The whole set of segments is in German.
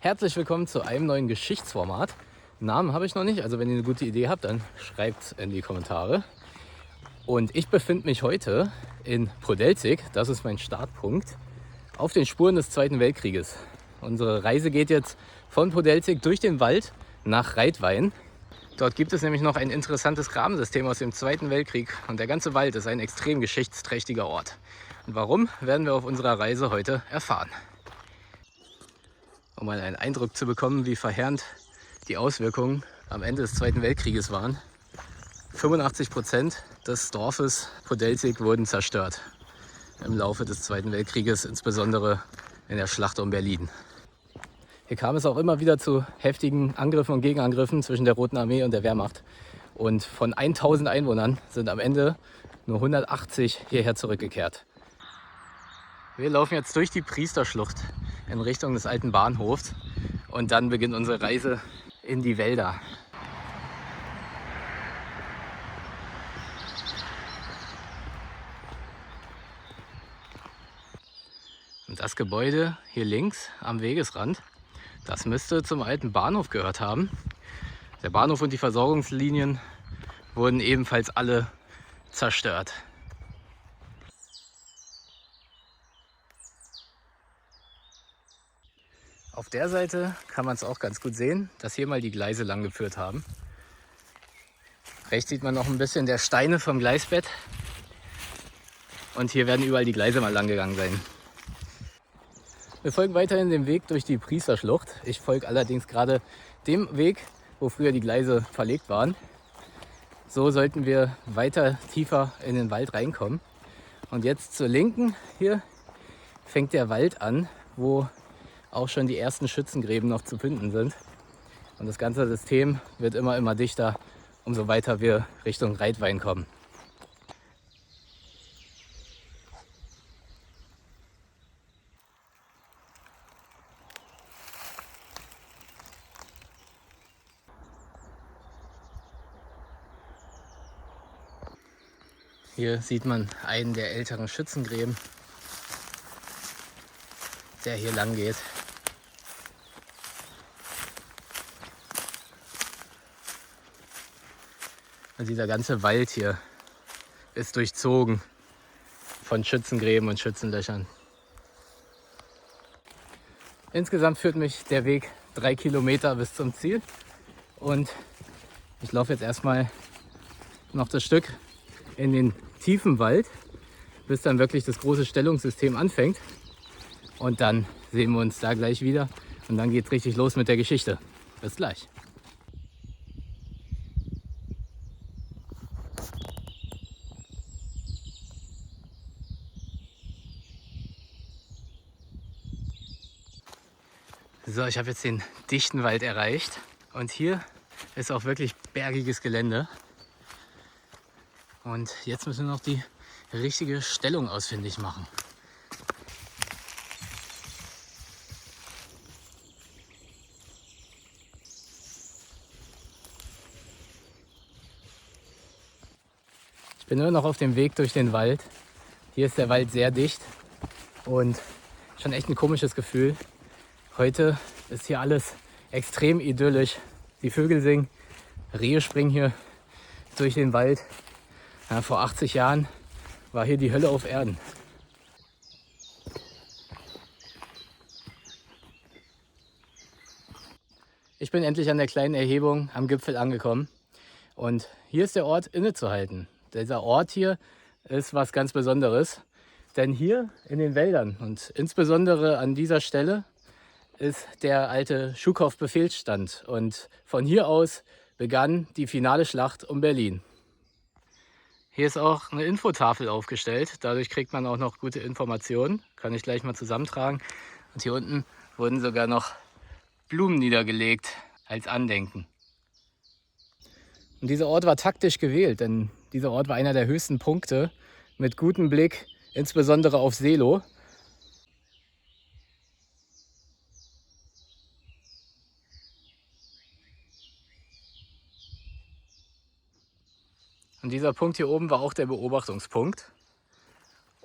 Herzlich willkommen zu einem neuen Geschichtsformat. Namen habe ich noch nicht, also wenn ihr eine gute Idee habt, dann schreibt in die Kommentare. Und ich befinde mich heute in Podelzig, das ist mein Startpunkt, auf den Spuren des Zweiten Weltkrieges. Unsere Reise geht jetzt von Podelzig durch den Wald nach Reitwein. Dort gibt es nämlich noch ein interessantes Grabensystem aus dem Zweiten Weltkrieg und der ganze Wald ist ein extrem geschichtsträchtiger Ort. Und warum, werden wir auf unserer Reise heute erfahren. Um mal einen Eindruck zu bekommen, wie verheerend die Auswirkungen am Ende des Zweiten Weltkrieges waren. 85% des Dorfes Podelzig wurden zerstört im Laufe des Zweiten Weltkrieges, insbesondere in der Schlacht um Berlin. Hier kam es auch immer wieder zu heftigen Angriffen und Gegenangriffen zwischen der Roten Armee und der Wehrmacht. Und von 1000 Einwohnern sind am Ende nur 180 hierher zurückgekehrt. Wir laufen jetzt durch die Priesterschlucht in Richtung des alten Bahnhofs und dann beginnt unsere Reise in die Wälder. Und das Gebäude hier links am Wegesrand, das müsste zum alten Bahnhof gehört haben. Der Bahnhof und die Versorgungslinien wurden ebenfalls alle zerstört. Auf der Seite kann man es auch ganz gut sehen, dass hier mal die Gleise lang geführt haben. Rechts sieht man noch ein bisschen der Steine vom Gleisbett. Und hier werden überall die Gleise mal lang gegangen sein. Wir folgen weiterhin dem Weg durch die Priesterschlucht. Ich folge allerdings gerade dem Weg, wo früher die Gleise verlegt waren. So sollten wir weiter tiefer in den Wald reinkommen. Und jetzt zur Linken hier fängt der Wald an, wo auch schon die ersten Schützengräben noch zu finden sind. Und das ganze System wird immer dichter, umso weiter wir Richtung Reitwein kommen. Hier sieht man einen der älteren Schützengräben, der hier lang geht. Und dieser ganze Wald hier ist durchzogen von Schützengräben und Schützenlöchern. Insgesamt führt mich der Weg 3 Kilometer bis zum Ziel. Und ich laufe jetzt erstmal noch das Stück in den tiefen Wald, bis dann wirklich das große Stellungssystem anfängt. Und dann sehen wir uns da gleich wieder. Und dann geht es richtig los mit der Geschichte. Bis gleich. So, ich habe jetzt den dichten Wald erreicht. Und hier ist auch wirklich bergiges Gelände. Und jetzt müssen wir noch die richtige Stellung ausfindig machen. Ich bin nur noch auf dem Weg durch den Wald. Hier ist der Wald sehr dicht und schon echt ein komisches Gefühl. Heute ist hier alles extrem idyllisch. Die Vögel singen, Rehe springen hier durch den Wald. Ja, vor 80 Jahren war hier die Hölle auf Erden. Ich bin endlich an der kleinen Erhebung am Gipfel angekommen. Und hier ist der Ort innezuhalten. Dieser Ort hier ist was ganz Besonderes. Denn hier in den Wäldern und insbesondere an dieser Stelle ist der alte Schukow-Befehlsstand. Und von hier aus begann die finale Schlacht um Berlin. Hier ist auch eine Infotafel aufgestellt. Dadurch kriegt man auch noch gute Informationen. Kann ich gleich mal zusammentragen. Und hier unten wurden sogar noch Blumen niedergelegt als Andenken. Und dieser Ort war taktisch gewählt, denn dieser Ort war einer der höchsten Punkte mit gutem Blick, insbesondere auf Seelow. Und dieser Punkt hier oben war auch der Beobachtungspunkt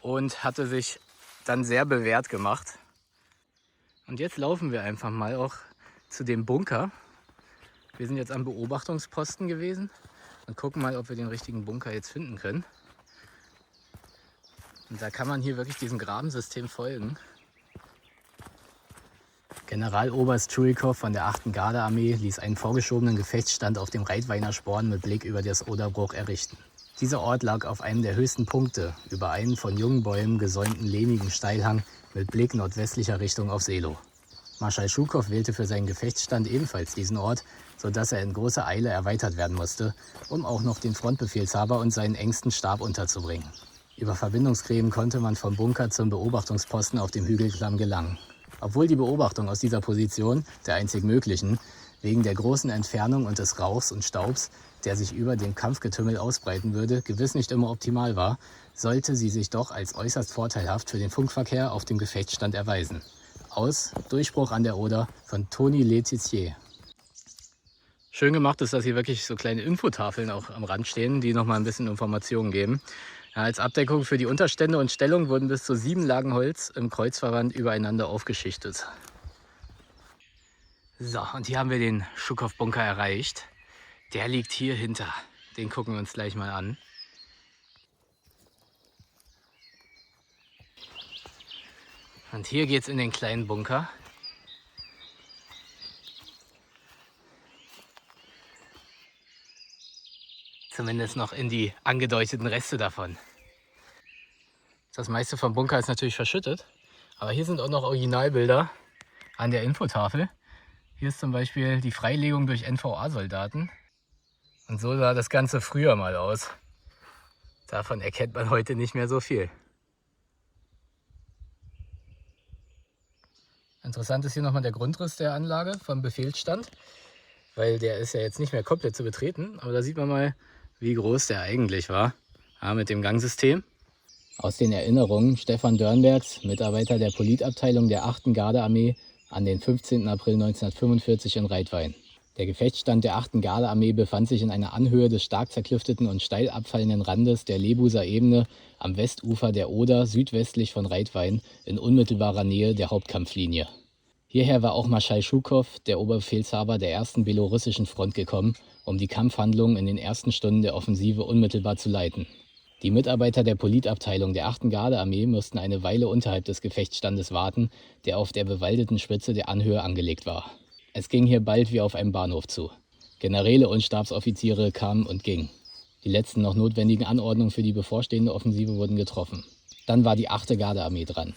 und hatte sich dann sehr bewährt gemacht. Und jetzt laufen wir einfach mal auch zu dem Bunker. Wir sind jetzt am Beobachtungsposten gewesen und gucken mal, ob wir den richtigen Bunker jetzt finden können. Und da kann man hier wirklich diesem Grabensystem folgen. Generaloberst Tschurikow von der 8. Gardearmee ließ einen vorgeschobenen Gefechtsstand auf dem Reitweiner Sporn mit Blick über das Oderbruch errichten. Dieser Ort lag auf einem der höchsten Punkte, über einen von jungen Bäumen gesäumten lehmigen Steilhang mit Blick nordwestlicher Richtung auf Seelow. Marschall Schukow wählte für seinen Gefechtsstand ebenfalls diesen Ort, sodass er in großer Eile erweitert werden musste, um auch noch den Frontbefehlshaber und seinen engsten Stab unterzubringen. Über Verbindungsgräben konnte man vom Bunker zum Beobachtungsposten auf dem Hügelklamm gelangen. Obwohl die Beobachtung aus dieser Position, der einzig möglichen, wegen der großen Entfernung und des Rauchs und Staubs, der sich über dem Kampfgetümmel ausbreiten würde, gewiss nicht immer optimal war, sollte sie sich doch als äußerst vorteilhaft für den Funkverkehr auf dem Gefechtsstand erweisen. Aus Durchbruch an der Oder von Tony Letizier. Schön gemacht ist, dass hier wirklich so kleine Infotafeln auch am Rand stehen, die nochmal ein bisschen Informationen geben. Ja, als Abdeckung für die Unterstände und Stellung wurden bis zu 7 Lagen Holz im Kreuzverband übereinander aufgeschichtet. So, und hier haben wir den Schukow-Bunker erreicht. Der liegt hier hinter. Den gucken wir uns gleich mal an. Und hier geht es in den kleinen Bunker. Zumindest noch in die angedeuteten Reste davon. Das meiste vom Bunker ist natürlich verschüttet. Aber hier sind auch noch Originalbilder an der Infotafel. Hier ist zum Beispiel die Freilegung durch NVA-Soldaten. Und so sah das Ganze früher mal aus. Davon erkennt man heute nicht mehr so viel. Interessant ist hier nochmal der Grundriss der Anlage vom Befehlsstand, weil der ist ja jetzt nicht mehr komplett zu betreten. Aber da sieht man mal, wie groß der eigentlich war, ja, mit dem Gangsystem. Aus den Erinnerungen Stefan Dörnbergs, Mitarbeiter der Politabteilung der 8. Gardearmee, an den 15. April 1945 in Reitwein. Der Gefechtsstand der 8. Gardearmee befand sich in einer Anhöhe des stark zerklüfteten und steil abfallenden Randes der Lebuser Ebene am Westufer der Oder südwestlich von Reitwein in unmittelbarer Nähe der Hauptkampflinie. Hierher war auch Marschall Schukow, der Oberbefehlshaber der 1. belorussischen Front, gekommen, um die Kampfhandlungen in den ersten Stunden der Offensive unmittelbar zu leiten. Die Mitarbeiter der Politabteilung der 8. Gardearmee mussten eine Weile unterhalb des Gefechtsstandes warten, der auf der bewaldeten Spitze der Anhöhe angelegt war. Es ging hier bald wie auf einem Bahnhof zu. Generäle und Stabsoffiziere kamen und gingen. Die letzten noch notwendigen Anordnungen für die bevorstehende Offensive wurden getroffen. Dann war die 8. Gardearmee dran.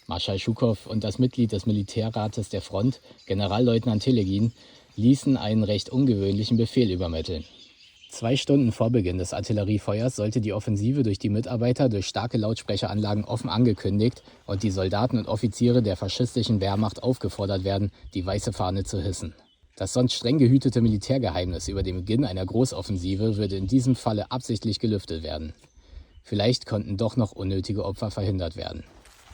Marschall Schukow und das Mitglied des Militärrates der Front, Generalleutnant Telegin, ließen einen recht ungewöhnlichen Befehl übermitteln. 2 Stunden vor Beginn des Artilleriefeuers sollte die Offensive durch die Mitarbeiter durch starke Lautsprecheranlagen offen angekündigt und die Soldaten und Offiziere der faschistischen Wehrmacht aufgefordert werden, die weiße Fahne zu hissen. Das sonst streng gehütete Militärgeheimnis über den Beginn einer Großoffensive würde in diesem Falle absichtlich gelüftet werden. Vielleicht konnten doch noch unnötige Opfer verhindert werden.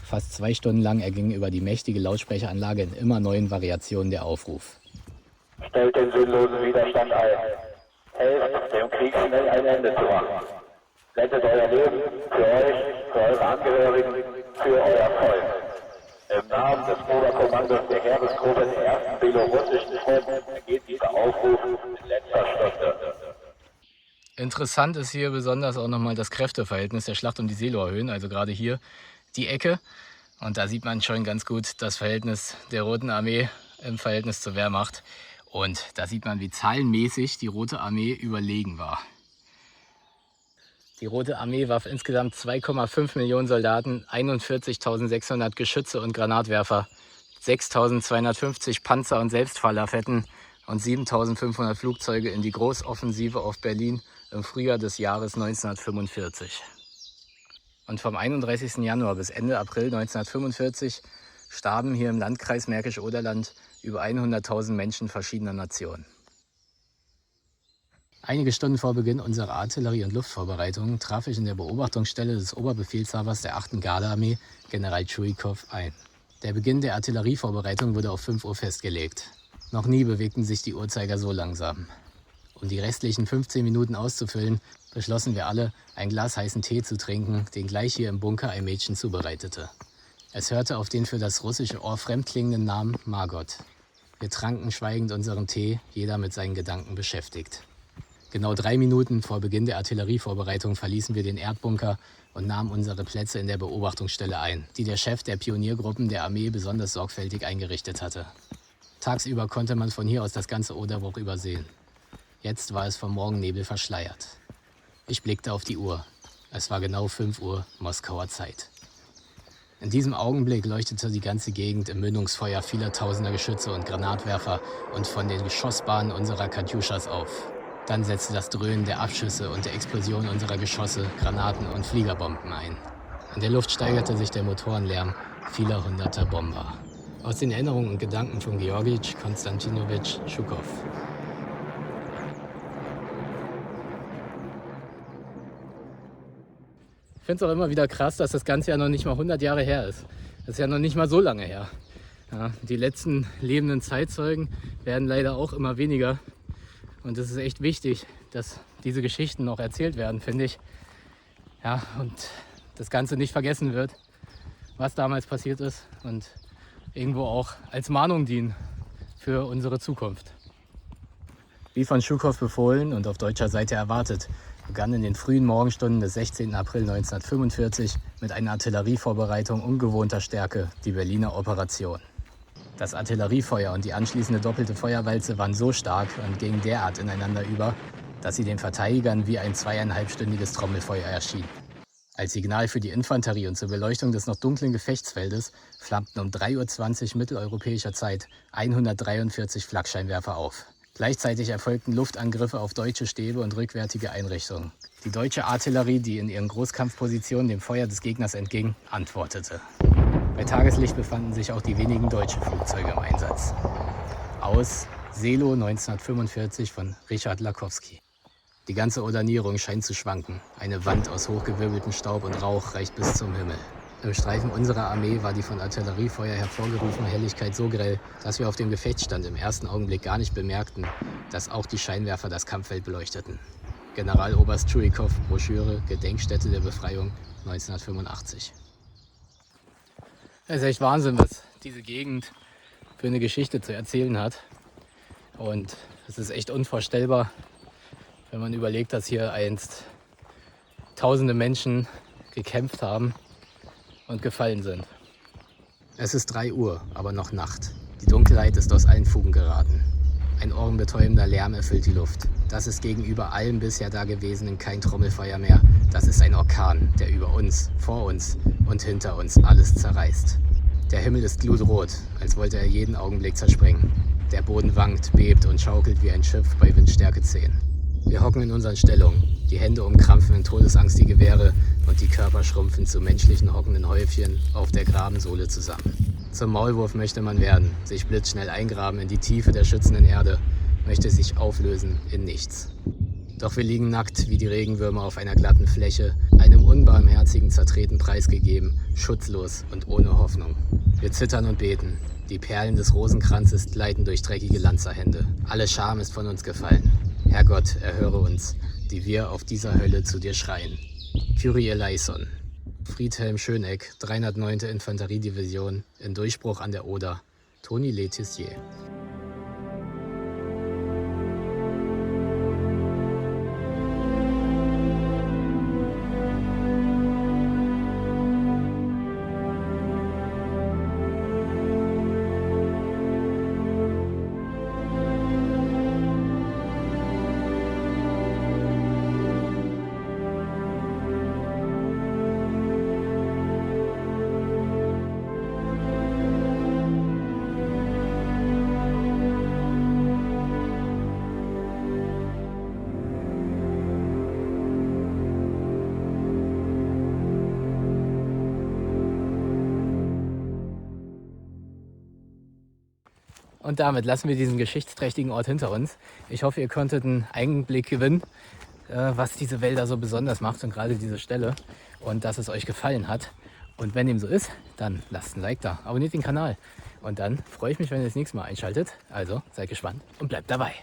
Fast 2 Stunden lang erging über die mächtige Lautsprecheranlage in immer neuen Variationen der Aufruf. Stellt den sinnlosen Widerstand ein. Helft, dem Krieg schnell ein Ende zu machen. Rettet euer Leben für euch, für eure Angehörigen, für euer Volk. Im Namen des Oberkommandos der Heeresgruppe der 1. belorussischen Front ergeht dieser Aufruf in letzter Stunde. Interessant ist hier besonders auch nochmal das Kräfteverhältnis der Schlacht um die Seelower Höhen, also gerade hier die Ecke. Und da sieht man schon ganz gut das Verhältnis der Roten Armee im Verhältnis zur Wehrmacht. Und da sieht man, wie zahlenmäßig die Rote Armee überlegen war. Die Rote Armee warf insgesamt 2,5 Millionen Soldaten, 41.600 Geschütze und Granatwerfer, 6.250 Panzer und Selbstfahrlafetten und 7.500 Flugzeuge in die Großoffensive auf Berlin im Frühjahr des Jahres 1945. Und vom 31. Januar bis Ende April 1945 starben hier im Landkreis Märkisch-Oderland über 100.000 Menschen verschiedener Nationen. Einige Stunden vor Beginn unserer Artillerie- und Luftvorbereitungen traf ich in der Beobachtungsstelle des Oberbefehlshabers der 8. Gardearmee, General Tschurikow, ein. Der Beginn der Artillerievorbereitung wurde auf 5 Uhr festgelegt. Noch nie bewegten sich die Uhrzeiger so langsam. Um die restlichen 15 Minuten auszufüllen, beschlossen wir alle, ein Glas heißen Tee zu trinken, den gleich hier im Bunker ein Mädchen zubereitete. Es hörte auf den für das russische Ohr fremd klingenden Namen Margot. Wir tranken schweigend unseren Tee, jeder mit seinen Gedanken beschäftigt. Genau 3 Minuten vor Beginn der Artillerievorbereitung verließen wir den Erdbunker und nahmen unsere Plätze in der Beobachtungsstelle ein, die der Chef der Pioniergruppen der Armee besonders sorgfältig eingerichtet hatte. Tagsüber konnte man von hier aus das ganze Oderbruch übersehen. Jetzt war es vom Morgennebel verschleiert. Ich blickte auf die Uhr. Es war genau 5 Uhr Moskauer Zeit. In diesem Augenblick leuchtete die ganze Gegend im Mündungsfeuer vieler tausender Geschütze und Granatwerfer und von den Geschossbahnen unserer Katjuschas auf. Dann setzte das Dröhnen der Abschüsse und der Explosion unserer Geschosse, Granaten und Fliegerbomben ein. In der Luft steigerte sich der Motorenlärm vieler hunderter Bomber. Aus den Erinnerungen und Gedanken von Georgij Konstantinowitsch Schukow. Ich finde es auch immer wieder krass, dass das Ganze ja noch nicht mal 100 Jahre her ist. Das ist ja noch nicht mal so lange her. Ja, die letzten lebenden Zeitzeugen werden leider auch immer weniger. Und es ist echt wichtig, dass diese Geschichten noch erzählt werden, finde ich. Ja, und das Ganze nicht vergessen wird, was damals passiert ist. Und irgendwo auch als Mahnung dienen für unsere Zukunft. Wie von Schukow befohlen und auf deutscher Seite erwartet, begann in den frühen Morgenstunden des 16. April 1945 mit einer Artillerievorbereitung ungewohnter Stärke die Berliner Operation. Das Artilleriefeuer und die anschließende doppelte Feuerwalze waren so stark und gingen derart ineinander über, dass sie den Verteidigern wie ein 2,5-stündiges Trommelfeuer erschien. Als Signal für die Infanterie und zur Beleuchtung des noch dunklen Gefechtsfeldes flammten um 3:20 Uhr mitteleuropäischer Zeit 143 Flakscheinwerfer auf. Gleichzeitig erfolgten Luftangriffe auf deutsche Stäbe und rückwärtige Einrichtungen. Die deutsche Artillerie, die in ihren Großkampfpositionen dem Feuer des Gegners entging, antwortete. Bei Tageslicht befanden sich auch die wenigen deutschen Flugzeuge im Einsatz. Aus Selo 1945 von Richard Lakowski. Die ganze Ordnierung scheint zu schwanken. Eine Wand aus hochgewirbeltem Staub und Rauch reicht bis zum Himmel. Im Streifen unserer Armee war die von Artilleriefeuer hervorgerufene Helligkeit so grell, dass wir auf dem Gefechtsstand im ersten Augenblick gar nicht bemerkten, dass auch die Scheinwerfer das Kampffeld beleuchteten. Generaloberst Tschurikow, Broschüre, Gedenkstätte der Befreiung 1985. Es ist echt Wahnsinn, was diese Gegend für eine Geschichte zu erzählen hat. Und es ist echt unvorstellbar, wenn man überlegt, dass hier einst tausende Menschen gekämpft haben und gefallen sind. Es ist 3 Uhr, aber noch Nacht. Die Dunkelheit ist aus allen Fugen geraten. Ein ohrenbetäubender Lärm erfüllt die Luft. Das ist gegenüber allem bisher Dagewesenen kein Trommelfeuer mehr. Das ist ein Orkan, der über uns, vor uns und hinter uns alles zerreißt. Der Himmel ist glutrot, als wollte er jeden Augenblick zerspringen. Der Boden wankt, bebt und schaukelt wie ein Schiff bei Windstärke 10. Wir hocken in unseren Stellungen. Die Hände umkrampfen in Todesangst die Gewehre und die Körper schrumpfen zu menschlichen hockenden Häufchen auf der Grabensohle zusammen. Zum Maulwurf möchte man werden, sich blitzschnell eingraben in die Tiefe der schützenden Erde, möchte sich auflösen in nichts. Doch wir liegen nackt wie die Regenwürmer auf einer glatten Fläche, einem unbarmherzigen Zertreten preisgegeben, schutzlos und ohne Hoffnung. Wir zittern und beten. Die Perlen des Rosenkranzes gleiten durch dreckige Lanzerhände. Alle Scham ist von uns gefallen. Herrgott, erhöre uns, die wir auf dieser Hölle zu dir schreien. Kyrie eleison. Friedhelm Schöneck, 309. Infanteriedivision, in Durchbruch an der Oder. Tony Letizier. Und damit lassen wir diesen geschichtsträchtigen Ort hinter uns. Ich hoffe, ihr konntet einen Einblick gewinnen, was diese Wälder so besonders macht und gerade diese Stelle. Und dass es euch gefallen hat. Und wenn dem so ist, dann lasst ein Like da, abonniert den Kanal. Und dann freue ich mich, wenn ihr das nächste Mal einschaltet. Also seid gespannt und bleibt dabei.